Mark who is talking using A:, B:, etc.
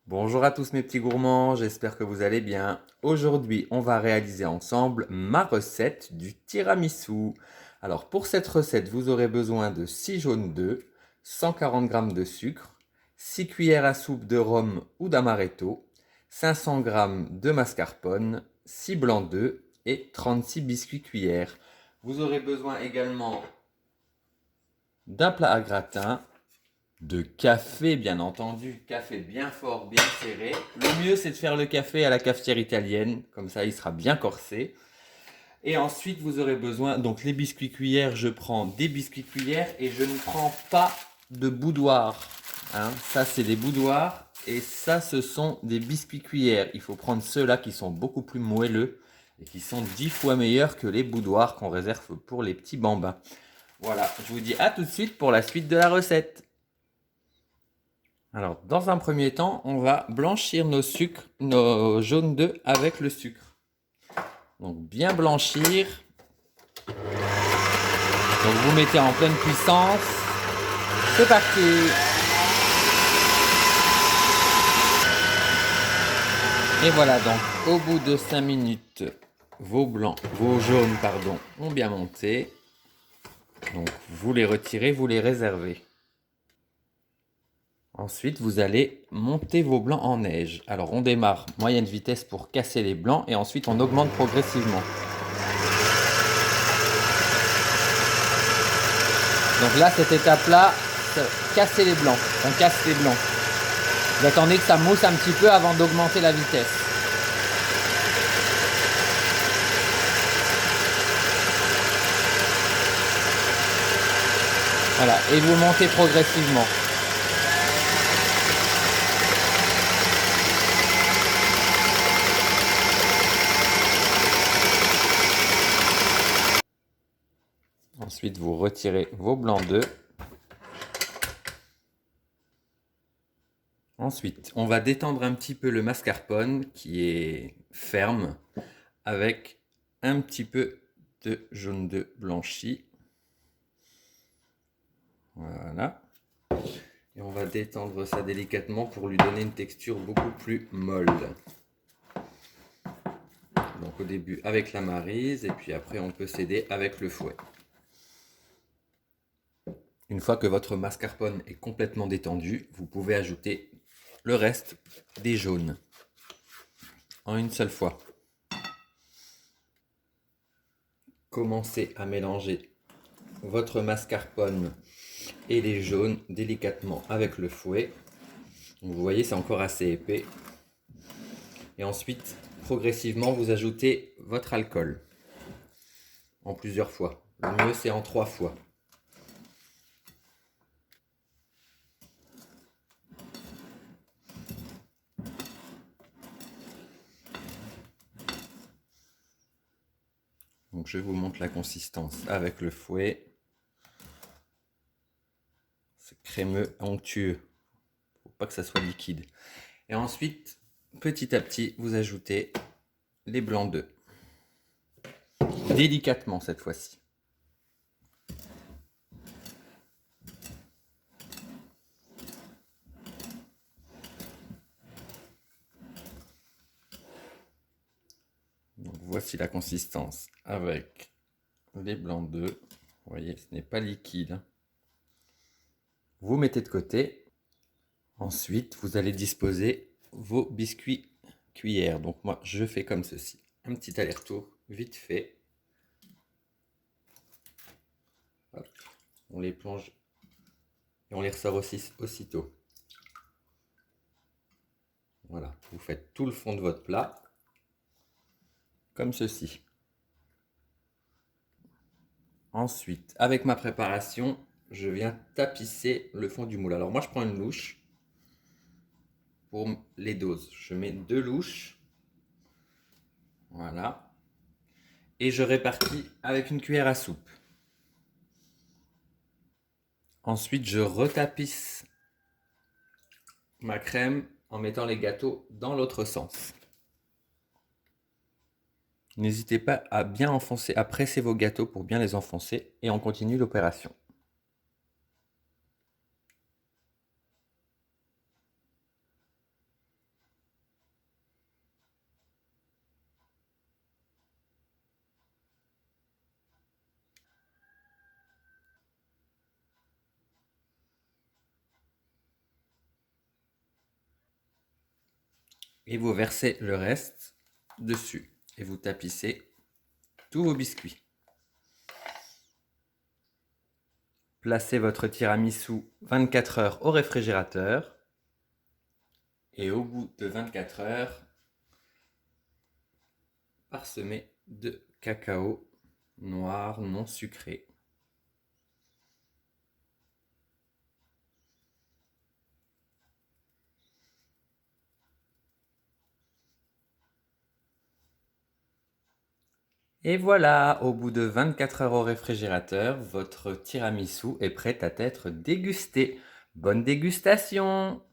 A: Bonjour à tous mes petits gourmands, j'espère que vous allez bien. Aujourd'hui, on va réaliser ensemble ma recette du tiramisu. Alors pour cette recette, vous aurez besoin de 6 jaunes d'œufs, 140 g de sucre, 6 cuillères à soupe de rhum ou d'amaretto, 500 g de mascarpone, 6 blancs d'œufs et 36 biscuits cuillères. Vous aurez besoin également d'un plat à gratin, de café, bien entendu, café bien fort, bien serré. Le mieux, c'est de faire le café à la cafetière italienne, comme ça il sera bien corsé. Et ensuite, vous aurez besoin, donc les biscuits cuillères, je prends des biscuits cuillères et je ne prends pas de boudoir. Hein. Ça, c'est des boudoirs et ça, ce sont des biscuits cuillères. Il faut prendre ceux-là qui sont beaucoup plus moelleux et qui sont 10 fois meilleurs que les boudoirs qu'on réserve pour les petits bambins. Voilà, je vous dis à tout de suite pour la suite de la recette. Alors, dans un premier temps, on va blanchir nos jaunes d'œufs avec le sucre. Donc, bien blanchir. Donc, vous mettez en pleine puissance. C'est parti. Et voilà, donc, au bout de 5 minutes, vos jaunes, ont bien monté. Donc, vous les retirez, vous les réservez. Ensuite, vous allez monter vos blancs en neige. Alors, on démarre moyenne vitesse pour casser les blancs et ensuite on augmente progressivement. Donc là, cette étape-là, casser les blancs. On casse les blancs. Vous attendez que ça mousse un petit peu avant d'augmenter la vitesse. Voilà, et vous montez progressivement. Ensuite, vous retirez vos blancs d'œufs. Ensuite, on va détendre un petit peu le mascarpone qui est ferme avec un petit peu de jaune d'œuf blanchi. Voilà. Et on va détendre ça délicatement pour lui donner une texture beaucoup plus molle. Donc au début avec la maryse et puis après on peut s'aider avec le fouet. Une fois que votre mascarpone est complètement détendu, vous pouvez ajouter le reste des jaunes en une seule fois. Commencez à mélanger votre mascarpone et les jaunes délicatement avec le fouet. Donc vous voyez, c'est encore assez épais. Et ensuite, progressivement, vous ajoutez votre alcool en plusieurs fois. Le mieux, c'est en 3 fois. Donc je vous montre la consistance avec le fouet. C'est crémeux, onctueux. Il ne faut pas que ça soit liquide. Et ensuite, petit à petit, vous ajoutez les blancs d'œufs. Délicatement cette fois-ci. Donc voici la consistance avec les blancs d'œufs. Vous voyez, ce n'est pas liquide. Vous mettez de côté. Ensuite, vous allez disposer vos biscuits cuillères. Donc moi, je fais comme ceci. Un petit aller-retour, vite fait. Hop. On les plonge et on les ressort aussi aussitôt. Voilà, vous faites tout le fond de votre plat, comme ceci. Ensuite, avec ma préparation, je viens tapisser le fond du moule. Alors moi, je prends une louche pour les doses. Je mets 2 louches. Voilà. Et je répartis avec une cuillère à soupe. Ensuite, je retapisse ma crème en mettant les gâteaux dans l'autre sens. N'hésitez pas à bien enfoncer, à presser vos gâteaux pour bien les enfoncer et on continue l'opération. Et vous versez le reste dessus. Et vous tapissez tous vos biscuits. Placez votre tiramisu 24 heures au réfrigérateur. Et au bout de 24 heures, parsemez de cacao noir non sucré. Et voilà, au bout de 24 heures au réfrigérateur, votre tiramisu est prêt à être dégusté. Bonne dégustation!